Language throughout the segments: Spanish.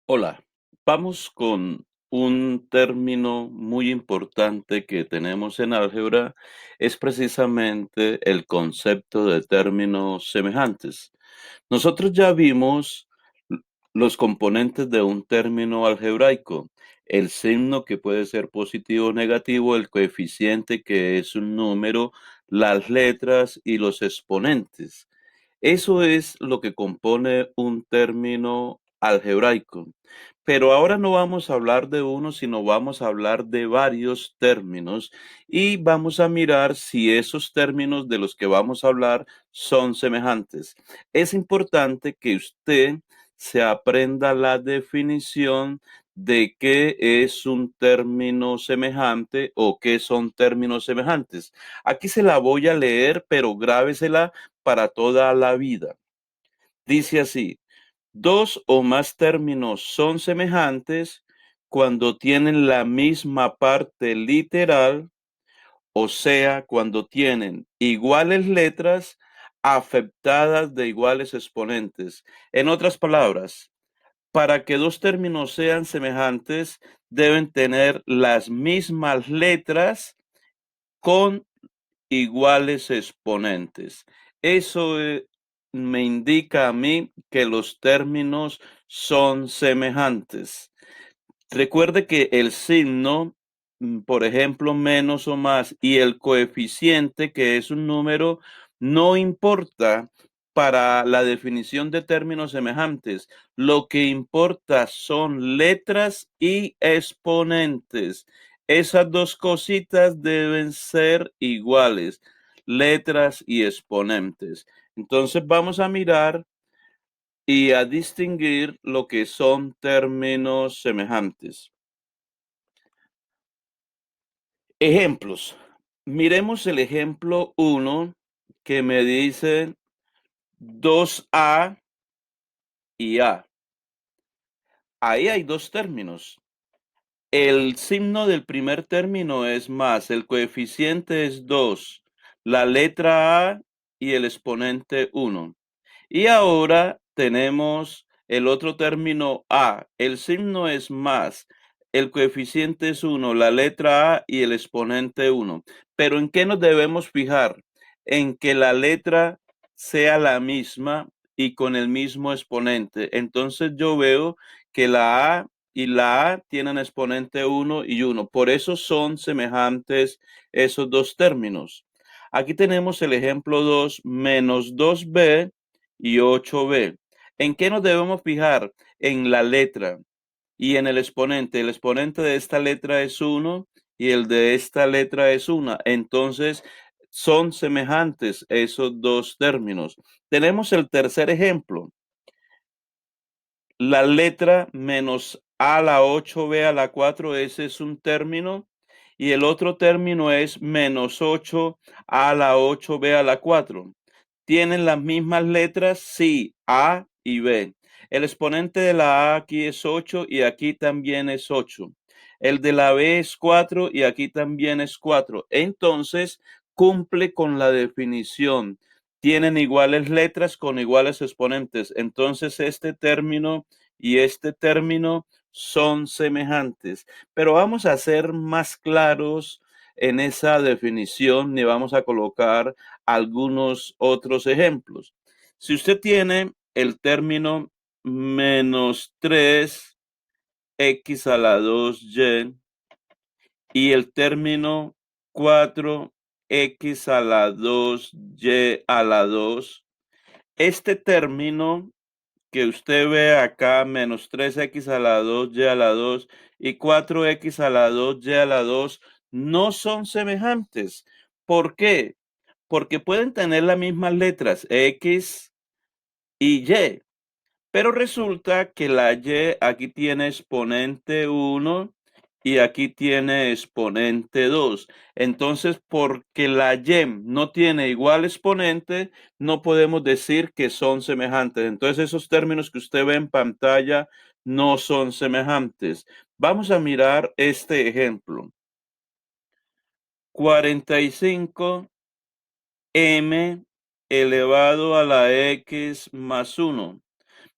Hola, vamos con un término muy importante que tenemos en álgebra, es precisamente el concepto de términos semejantes. Nosotros ya vimos los componentes de un término algebraico, el signo que puede ser positivo o negativo, el coeficiente que es un número, las letras y los exponentes. Eso es lo que compone un término algebraico. Pero ahora no vamos a hablar de uno, sino vamos a hablar de varios términos y vamos a mirar si esos términos de los que vamos a hablar son semejantes. Es importante que usted se aprenda la definición de qué es un término semejante o qué son términos semejantes. Aquí se la voy a leer, pero grábesela para toda la vida. Dice así: dos o más términos son semejantes cuando tienen la misma parte literal, o sea, cuando tienen iguales letras afectadas de iguales exponentes. En otras palabras, para que dos términos sean semejantes, deben tener las mismas letras con iguales exponentes. Eso me indica a mí que los términos son semejantes. Recuerde que el signo, por ejemplo, menos o más, y el coeficiente, que es un número, no importa para la definición de términos semejantes. Lo que importa son letras y exponentes. Esas dos cositas deben ser iguales, letras y exponentes. Entonces vamos a mirar y a distinguir lo que son términos semejantes. Ejemplos. Miremos el ejemplo uno que me dice 2A y A. Ahí hay dos términos. El signo del primer término es más, el coeficiente es 2, la letra A y el exponente 1. Y ahora tenemos el otro término A. El signo es más, el coeficiente es 1, la letra A y el exponente 1. Pero ¿en qué nos debemos fijar? En que la letra sea la misma y con el mismo exponente. Entonces yo veo que la A y la A tienen exponente 1 y 1. Por eso son semejantes esos dos términos. Aquí tenemos el ejemplo 2, menos 2B y 8b. ¿En qué nos debemos fijar? En la letra y en el exponente. El exponente de esta letra es 1 y el de esta letra es 1. Entonces, son semejantes esos dos términos. Tenemos el tercer ejemplo. La letra menos a la 8b a la 4, ese es un término. Y el otro término es menos 8 a la 8b a la 4. ¿Tienen las mismas letras? Sí, A y B. El exponente de la A aquí es 8 y aquí también es 8. El de la B es 4 y aquí también es 4. Entonces, cumple con la definición. Tienen iguales letras con iguales exponentes. Entonces, este término y este término son semejantes. Pero vamos a ser más claros en esa definición y vamos a colocar algunos otros ejemplos. Si usted tiene el término menos 3x a la 2y y el término 4x a la 2y a la 2, este término que usted ve acá, menos 3x a la 2y a la 2 y 4x a la 2y a la 2, no son semejantes. ¿Por qué? Porque pueden tener las mismas letras, X y Y, pero resulta que la Y aquí tiene exponente 1 y aquí tiene exponente 2. Entonces, porque la Y no tiene igual exponente, no podemos decir que son semejantes. Entonces, esos términos que usted ve en pantalla no son semejantes. Vamos a mirar este ejemplo. 45 m elevado a la x más 1.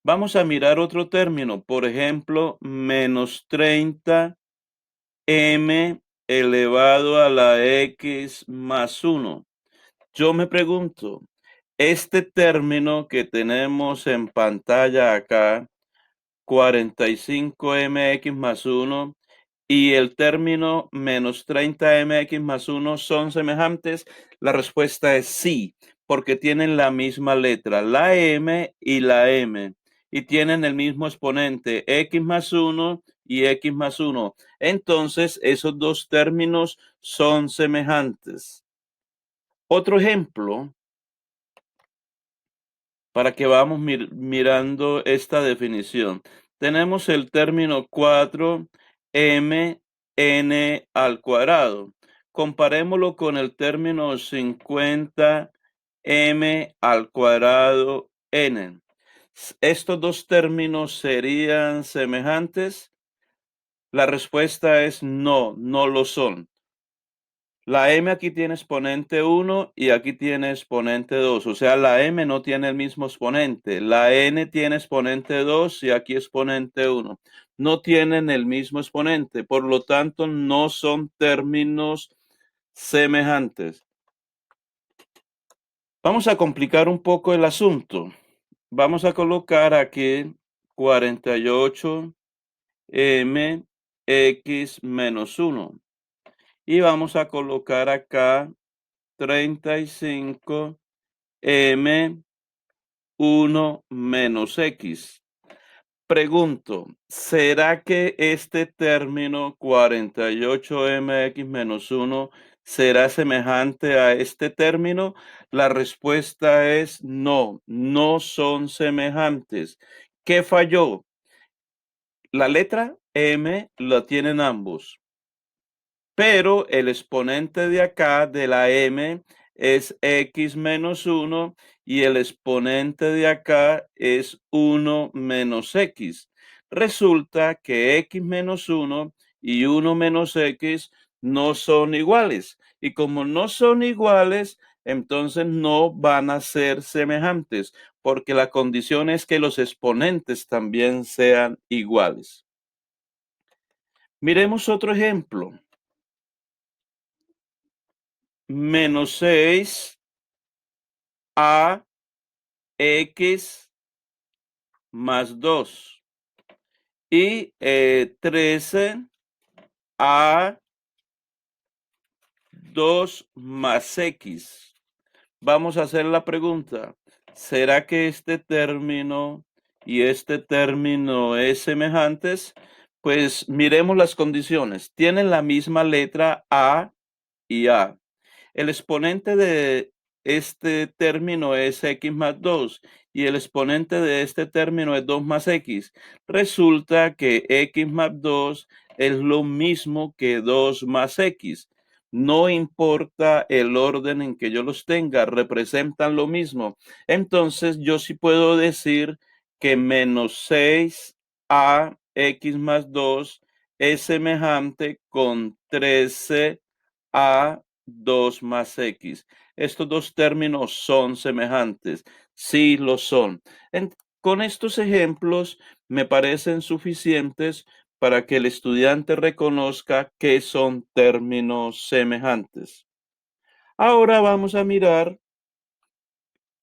Vamos a mirar otro término, por ejemplo, menos 30m elevado a la x más 1. Yo me pregunto, este término que tenemos en pantalla acá, 45mx más 1, y el término menos 30mx más 1 son semejantes. La respuesta es sí, porque tienen la misma letra, la m y la m, y tienen el mismo exponente, x más 1 y x más 1. Entonces, esos dos términos son semejantes. Otro ejemplo, para que vamos mirando esta definición. Tenemos el término 4m n al cuadrado. Comparémoslo con el término 50m al cuadrado n. ¿Estos dos términos serían semejantes? La respuesta es no, no lo son. La m aquí tiene exponente 1 y aquí tiene exponente 2. O sea, la m no tiene el mismo exponente. La n tiene exponente 2 y aquí exponente 1. No tienen el mismo exponente. Por lo tanto, no son términos semejantes. Vamos a complicar un poco el asunto. Vamos a colocar aquí 48m x menos 1. Y vamos a colocar acá 35m 1 menos x. Pregunto, ¿será que este término 48mx menos 1 será semejante a este término? La respuesta es no, no son semejantes. ¿Qué falló? La letra m la tienen ambos, pero el exponente de acá de la m es x menos 1 y el exponente de acá es 1 menos x. Resulta que x menos 1 y 1 menos x no son iguales. Y como no son iguales, entonces no van a ser semejantes, porque la condición es que los exponentes también sean iguales. Miremos otro ejemplo. Menos 6 a x más 2 y 13 a 2 más x. Vamos a hacer la pregunta, ¿será que este término y este término es semejantes? Pues miremos las condiciones. Tienen la misma letra a y a. El exponente de este término es x más 2 y el exponente de este término es 2 más x. Resulta que x más 2 es lo mismo que 2 más x. No importa el orden en que yo los tenga, representan lo mismo. Entonces yo sí puedo decir que menos 6 a x más 2 es semejante con 13 a 2 más x. Estos dos términos son semejantes. Sí lo son. Con estos ejemplos me parecen suficientes para que el estudiante reconozca que son términos semejantes. Ahora vamos a mirar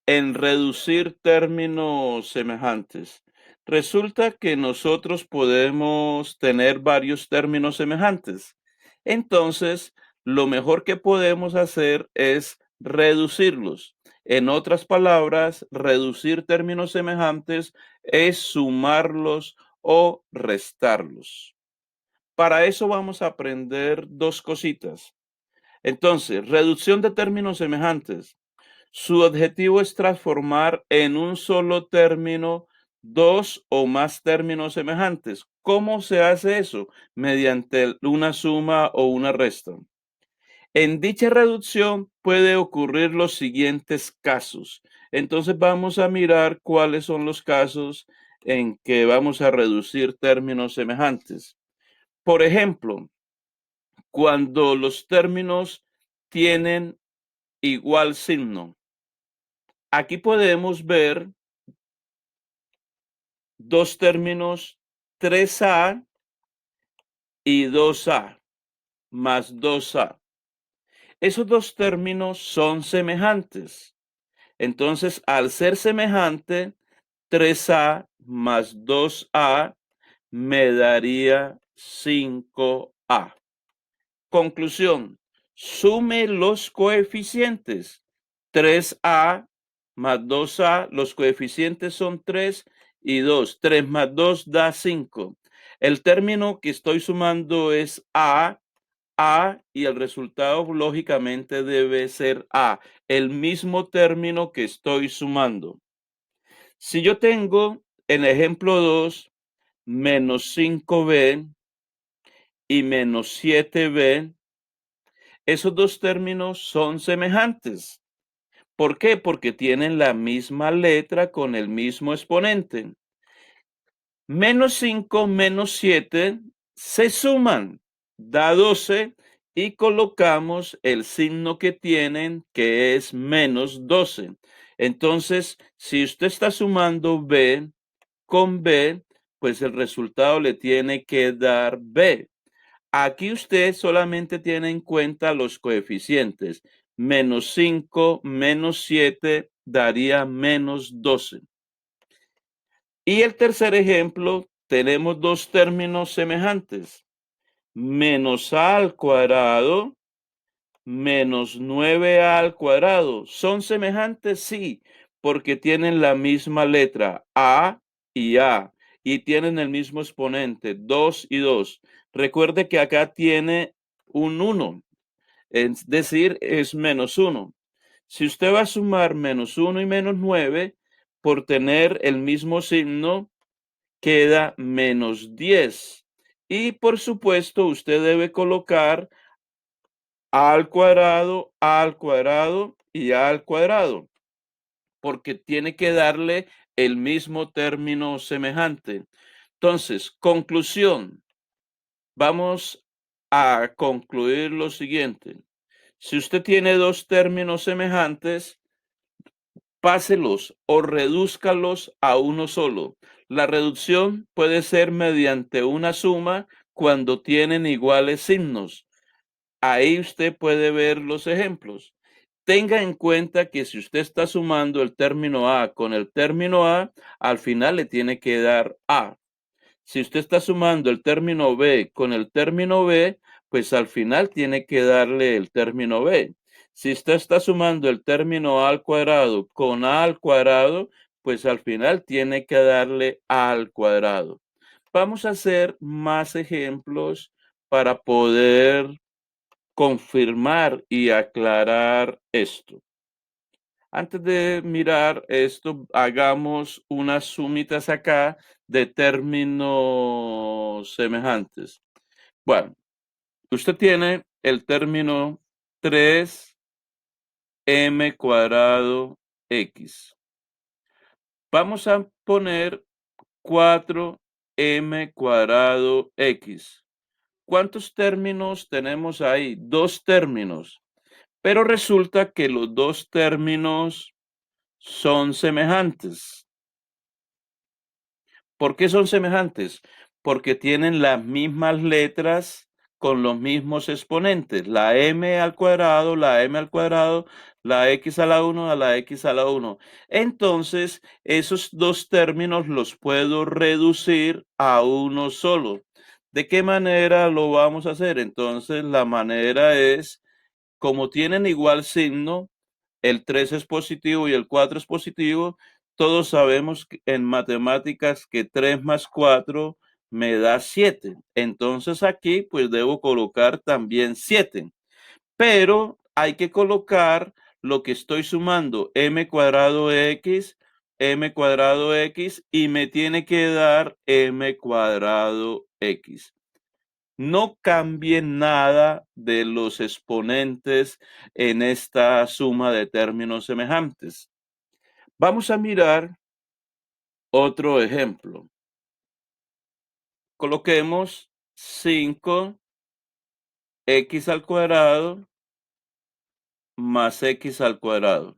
en reducir términos semejantes. Resulta que nosotros podemos tener varios términos semejantes. Entonces, lo mejor que podemos hacer es reducirlos. En otras palabras, reducir términos semejantes es sumarlos o restarlos. Para eso vamos a aprender dos cositas. Entonces, reducción de términos semejantes. Su objetivo es transformar en un solo término dos o más términos semejantes. ¿Cómo se hace eso? Mediante una suma o una resta. En dicha reducción puede ocurrir los siguientes casos. Entonces vamos a mirar cuáles son los casos en que vamos a reducir términos semejantes. Por ejemplo, cuando los términos tienen igual signo. Aquí podemos ver dos términos 3a y 2a más 2a. Esos dos términos son semejantes. Entonces, al ser semejante, 3a más 2a me daría 5a. Conclusión, sume los coeficientes. 3a más 2a, los coeficientes son 3 y 2. 3 más 2 da 5. El término que estoy sumando es a, y el resultado lógicamente debe ser a, el mismo término que estoy sumando. Si yo tengo en ejemplo 2 menos 5b y menos 7b, esos dos términos son semejantes. ¿Por qué? Porque tienen la misma letra con el mismo exponente. Menos 5 menos 7 se suman, da 12 y colocamos el signo que tienen, que es menos 12. Entonces, si usted está sumando b con b, pues el resultado le tiene que dar b. Aquí usted solamente tiene en cuenta los coeficientes. Menos 5 menos 7 daría menos 12. Y el tercer ejemplo, tenemos dos términos semejantes. Menos a al cuadrado menos 9a al cuadrado. ¿Son semejantes? Sí, porque tienen la misma letra a y a, y tienen el mismo exponente, 2 y 2. Recuerde que acá tiene un 1, es decir, es menos 1. Si usted va a sumar menos 1 y menos 9, por tener el mismo signo, queda menos 10. Y por supuesto, usted debe colocar al cuadrado y a al cuadrado, porque tiene que darle el mismo término semejante. Entonces, conclusión, vamos a concluir lo siguiente. Si usted tiene dos términos semejantes, páselos o redúzcalos a uno solo. La reducción puede ser mediante una suma cuando tienen iguales signos. Ahí usted puede ver los ejemplos. Tenga en cuenta que si usted está sumando el término A con el término A, al final le tiene que dar A. Si usted está sumando el término B con el término B, pues al final tiene que darle el término B. Si usted está sumando el término A al cuadrado con A al cuadrado, pues al final tiene que darle A al cuadrado. Vamos a hacer más ejemplos para poder confirmar y aclarar esto. Antes de mirar esto, hagamos unas sumitas acá de términos semejantes. Bueno, usted tiene el término 3m cuadrado x. Vamos a poner 4m cuadrado x. ¿Cuántos términos tenemos ahí? Dos términos. Pero resulta que los dos términos son semejantes. ¿Por qué son semejantes? Porque tienen las mismas letras con los mismos exponentes. La m al cuadrado, la m al cuadrado, la x a la 1 a la x a la 1. Entonces, esos dos términos los puedo reducir a uno solo. ¿De qué manera lo vamos a hacer? Entonces, la manera es, como tienen igual signo, el 3 es positivo y el 4 es positivo, todos sabemos en matemáticas que 3 más 4 me da 7. Entonces aquí pues debo colocar también 7. Pero hay que colocar lo que estoy sumando, m cuadrado x, y me tiene que dar m cuadrado x. No cambie nada de los exponentes en esta suma de términos semejantes. Vamos a mirar otro ejemplo. Coloquemos 5x al cuadrado más x al cuadrado.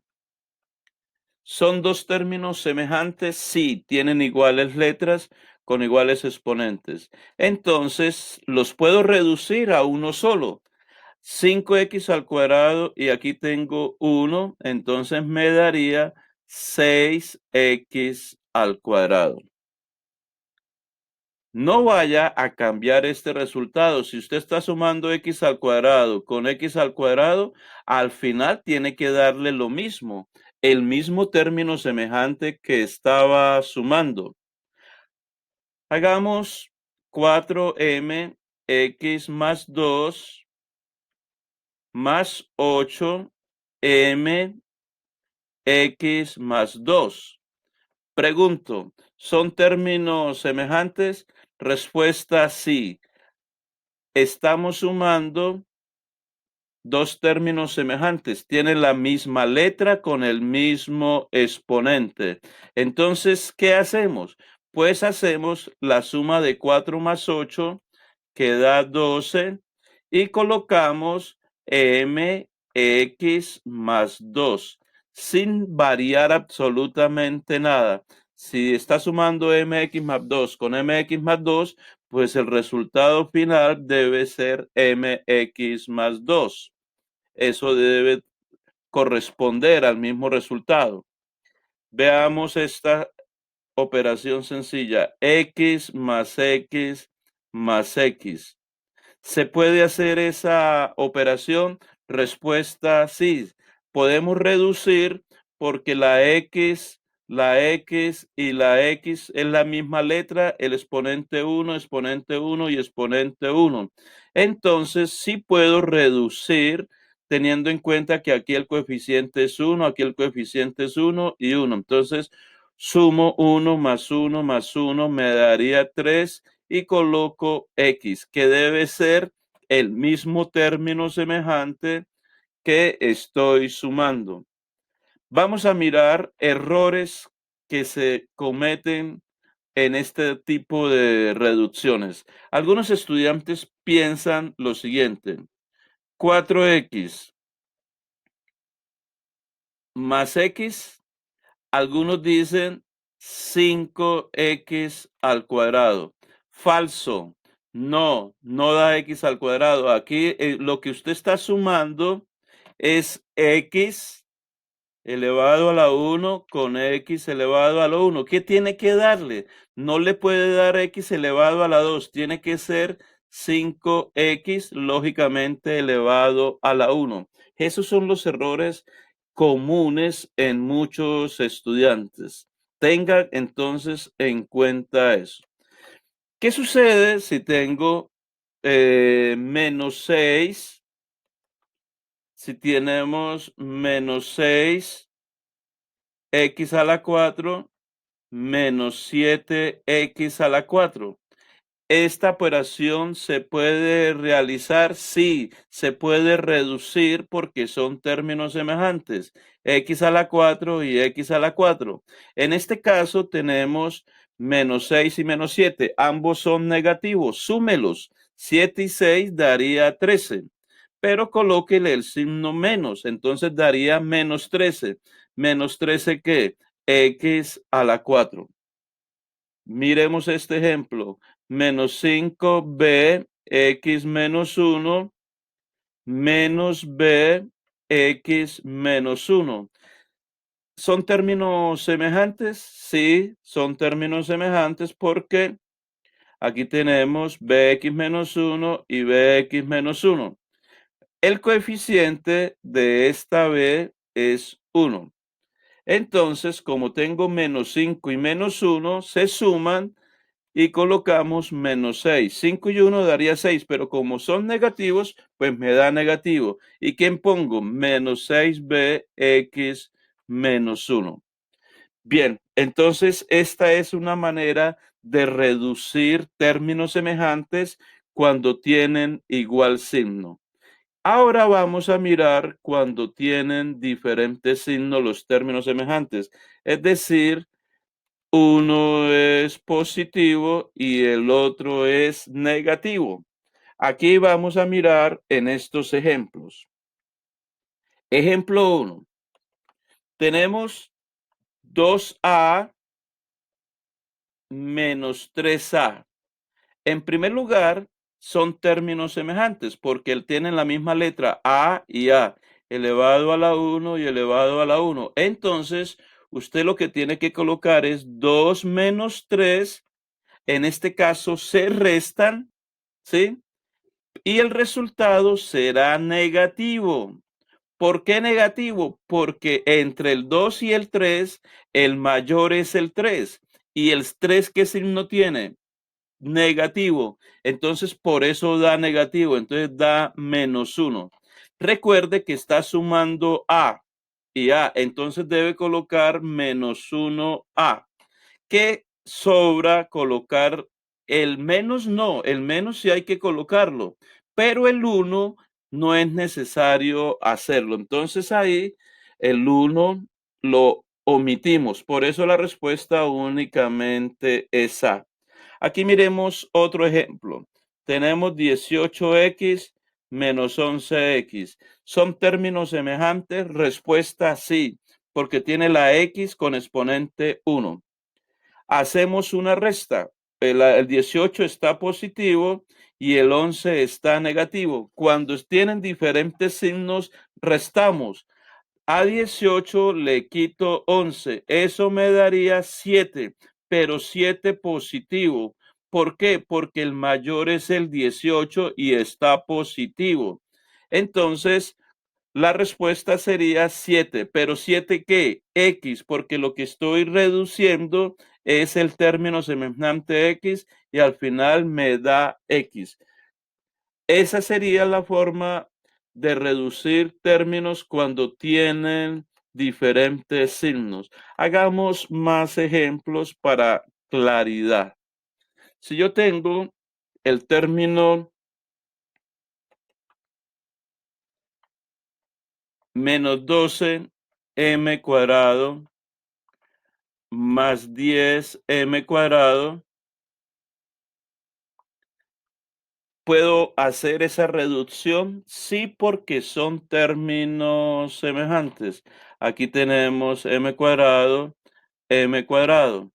¿Son dos términos semejantes? Sí, tienen iguales letras con iguales exponentes. Entonces, los puedo reducir a uno solo. 5x al cuadrado y aquí tengo 1, entonces me daría 6x al cuadrado. No vaya a cambiar este resultado. Si usted está sumando x al cuadrado con x al cuadrado, al final tiene que darle lo mismo, el mismo término semejante que estaba sumando. Hagamos 4mx más 2 más 8mx más 2. Pregunto, ¿son términos semejantes? Respuesta sí. Estamos sumando dos términos semejantes, tienen la misma letra con el mismo exponente. Entonces, ¿qué hacemos? Pues hacemos la suma de 4 más 8, que da 12, y colocamos mx más 2, sin variar absolutamente nada. Si está sumando mx más 2 con mx más 2, pues el resultado final debe ser mx más 2. Eso debe corresponder al mismo resultado. Veamos esta operación sencilla. X más X más X. ¿Se puede hacer esa operación? Respuesta sí. Podemos reducir porque la X y la X es la misma letra, el exponente 1 y exponente 1. Entonces sí puedo reducir teniendo en cuenta que aquí el coeficiente es 1, aquí el coeficiente es 1 y 1. Entonces sumo 1 más 1 más 1 me daría 3 y coloco X, que debe ser el mismo término semejante que estoy sumando. Vamos a mirar errores que se cometen en este tipo de reducciones. Algunos estudiantes piensan lo siguiente: 4x más x. Algunos dicen 5x al cuadrado. Falso. No, no da x al cuadrado. Aquí lo que usted está sumando es x elevado a la 1 con x elevado a la 1. ¿Qué tiene que darle? No le puede dar x elevado a la 2. Tiene que ser 5x lógicamente elevado a la 1. Esos son los errores comunes en muchos estudiantes. Tenga entonces en cuenta eso. ¿Qué sucede si tengo menos 6? Si tenemos menos 6 x a la 4 menos 7x a la 4. ¿Esta operación se puede realizar? Sí, se puede reducir porque son términos semejantes, x a la 4 y x a la 4. En este caso tenemos menos 6 y menos 7, ambos son negativos, súmelos, 7 y 6 daría 13, pero colóquele el signo menos, entonces daría menos 13. ¿Menos 13 qué? X a la 4. Miremos este ejemplo. Menos 5b x menos 1 menos b x menos 1. ¿Son términos semejantes? Sí, son términos semejantes porque aquí tenemos bx menos 1 y bx menos 1. El coeficiente de esta b es 1. Entonces, como tengo menos 5 y menos 1, se suman y colocamos menos 6. 5 y 1 daría 6, pero como son negativos, pues me da negativo. ¿Y quién pongo? Menos 6bx menos 1. Bien, entonces esta es una manera de reducir términos semejantes cuando tienen igual signo. Ahora vamos a mirar cuando tienen diferentes signos los términos semejantes. Es decir, uno es positivo y el otro es negativo. Aquí vamos a mirar en estos ejemplos. Ejemplo 1. Tenemos 2a menos 3a. En primer lugar, son términos semejantes porque tienen la misma letra a y a, elevado a la 1 y elevado a la 1. Entonces, usted lo que tiene que colocar es 2 menos 3. En este caso, se restan, ¿sí? Y el resultado será negativo. ¿Por qué negativo? Porque entre el 2 y el 3, el mayor es el 3. ¿Y el 3 qué signo tiene? Negativo. Entonces, por eso da negativo. Entonces, da -1. Recuerde que está sumando A y A. Entonces, debe colocar -1A. ¿Qué sobra colocar? El menos no. El menos sí hay que colocarlo. Pero el 1 no es necesario hacerlo. Entonces, ahí el 1 lo omitimos. Por eso la respuesta únicamente es A. Aquí miremos otro ejemplo. Tenemos 18x menos 11x. ¿Son términos semejantes? Respuesta sí, porque tiene la x con exponente 1. Hacemos una resta. El 18 está positivo y el 11 está negativo. Cuando tienen diferentes signos, restamos. A 18 le quito 11. Eso me daría 7, pero 7 positivo. ¿Por qué? Porque el mayor es el 18 y está positivo. Entonces, la respuesta sería 7, pero 7 ¿qué? X, porque lo que estoy reduciendo es el término semejante X y al final me da X. Esa sería la forma de reducir términos cuando tienen diferentes signos. Hagamos más ejemplos para claridad. Si yo tengo el término menos 12m cuadrado más 10m cuadrado, ¿puedo hacer esa reducción? Sí, porque son términos semejantes. Aquí tenemos m cuadrado, m cuadrado.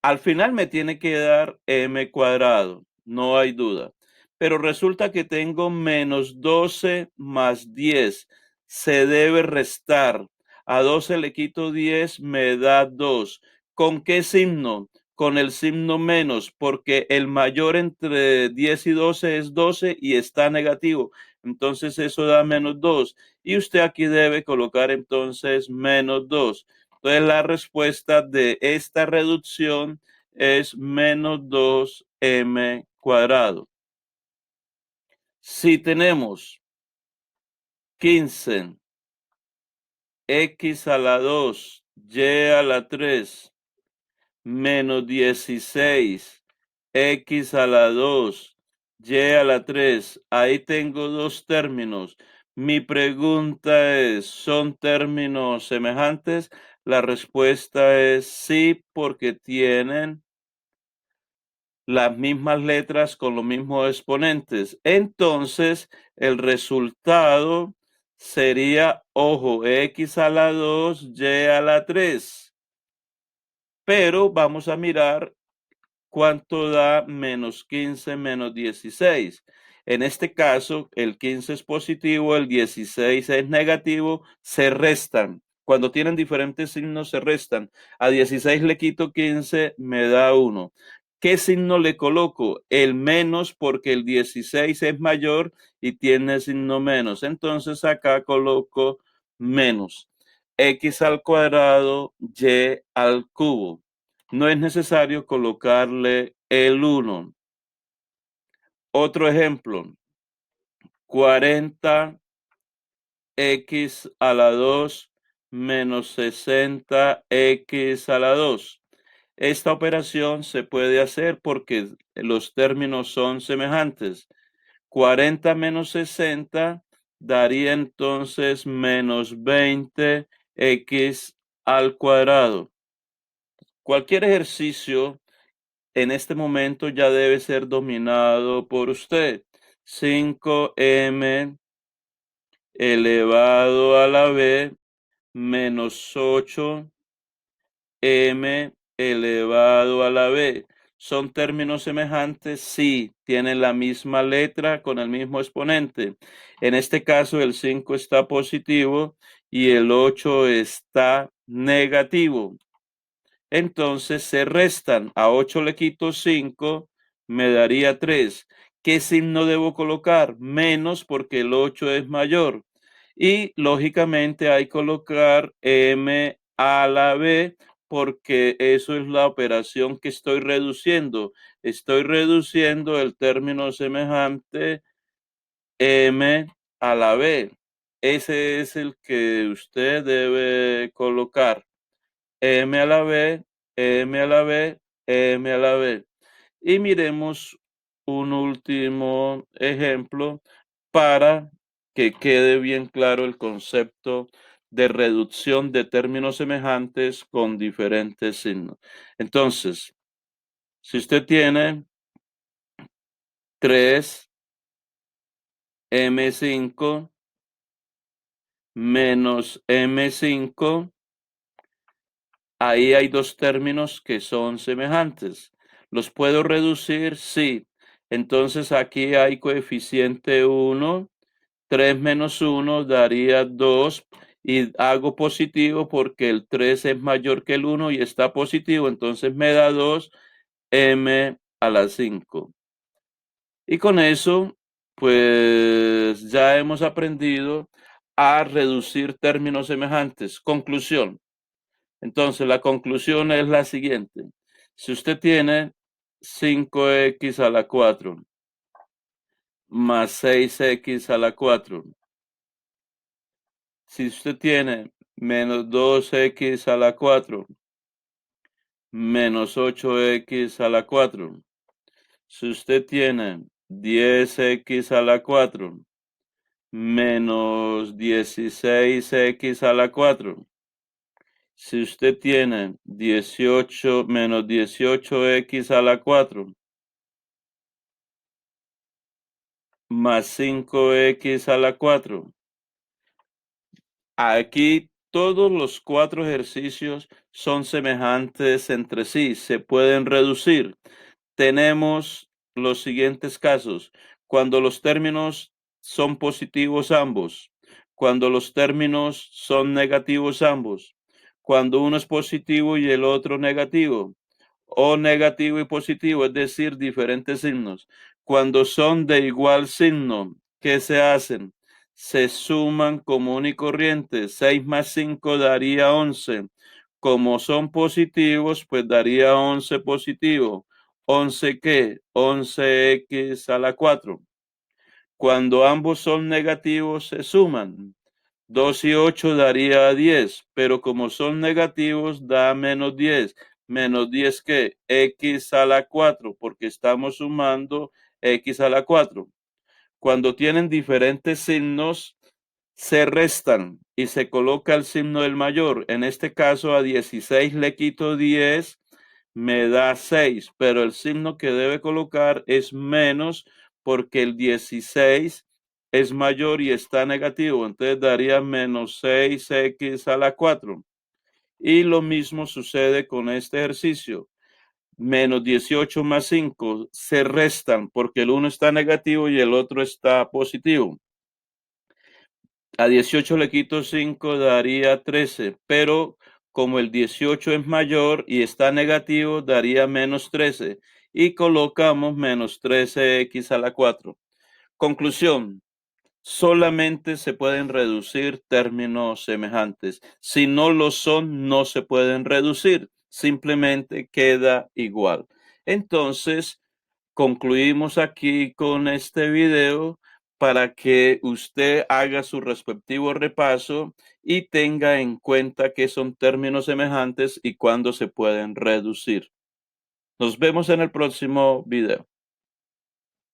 Al final me tiene que dar m cuadrado, no hay duda. Pero resulta que tengo menos 12 más 10. Se debe restar. A 12 le quito 10, me da 2. ¿Con qué signo? Con el signo menos, porque el mayor entre 10 y 12 es 12 y está negativo. Entonces eso da -2. Y usted aquí debe colocar entonces -2. Entonces la respuesta de esta reducción es -2m cuadrado. Si tenemos 15 x a la 2, y a la 3, menos 16 x a la 2, y a la 3, ahí tengo dos términos. Mi pregunta es, ¿son términos semejantes? La respuesta es sí, porque tienen las mismas letras con los mismos exponentes. Entonces, el resultado sería, ojo, x a la 2, y a la 3. Pero vamos a mirar cuánto da -15 menos 16. En este caso, el 15 es positivo, el 16 es negativo, se restan. Cuando tienen diferentes signos, se restan. A 16 le quito 15, me da 1. ¿Qué signo le coloco? El menos, porque el 16 es mayor y tiene signo menos. Entonces acá coloco menos. X al cuadrado, y al cubo. No es necesario colocarle el 1. Otro ejemplo, 40x a la 2 menos 60x a la 2. Esta operación se puede hacer porque los términos son semejantes. 40 menos 60 daría entonces menos 20x al cuadrado. Cualquier ejercicio en este momento ya debe ser dominado por usted. 5m elevado a la b menos 8 m elevado a la b. ¿Son términos semejantes? Sí, tienen la misma letra con el mismo exponente. En este caso, el 5 está positivo y el 8 está negativo. Entonces se restan. A 8 le quito 5, me daría 3. ¿Qué signo debo colocar? Menos, porque el 8 es mayor. Y lógicamente hay que colocar m a la b, porque eso es la operación que estoy reduciendo. Estoy reduciendo el término semejante m a la b. Ese es el que usted debe colocar. M a la B, M a la B, M a la B. Y miremos un último ejemplo para que quede bien claro el concepto de reducción de términos semejantes con diferentes signos. Entonces, si usted tiene 3m5 menos m5, ahí hay dos términos que son semejantes. ¿Los puedo reducir? Sí. Entonces aquí hay coeficiente 1. 3 menos 1 daría 2 y hago positivo porque el 3 es mayor que el 1 y está positivo. Entonces me da 2 m a la 5. Y con eso, pues ya hemos aprendido a reducir términos semejantes. Conclusión. Entonces, la conclusión es la siguiente. Si usted tiene 5x a la 4 más 6x a la 4, si usted tiene menos 2x a la 4 menos 8x a la 4, si usted tiene 10x a la 4 menos 16x a la 4, si usted tiene 18 menos 18x a la 4 más 5x a la 4. Aquí todos los cuatro ejercicios son semejantes entre sí, se pueden reducir. Tenemos los siguientes casos: cuando los términos son positivos ambos, cuando los términos son negativos ambos, cuando uno es positivo y el otro negativo, o negativo y positivo, es decir, diferentes signos. Cuando son de igual signo, ¿qué se hacen? Se suman común y corriente. 6 más 5 daría 11. Como son positivos, pues daría 11 positivo. ¿11 qué? 11x a la 4. Cuando ambos son negativos, se suman. 2 y 8 daría 10, pero como son negativos, da menos 10. Menos 10 ¿qué? X a la 4, porque estamos sumando x a la 4. Cuando tienen diferentes signos, se restan y se coloca el signo del mayor. En este caso, a 16 le quito 10, me da 6, pero el signo que debe colocar es menos, porque el 16 es mayor y está negativo. Entonces daría menos 6x a la 4. Y lo mismo sucede con este ejercicio. Menos 18 más 5 se restan porque el uno está negativo y el otro está positivo. A 18 le quito 5, daría 13, pero como el 18 es mayor y está negativo, daría menos 13. Y colocamos menos 13x a la 4. Conclusión: solamente se pueden reducir términos semejantes. Si no lo son, no se pueden reducir. Simplemente queda igual. Entonces, concluimos aquí con este video para que usted haga su respectivo repaso y tenga en cuenta que son términos semejantes y cuándo se pueden reducir. Nos vemos en el próximo video.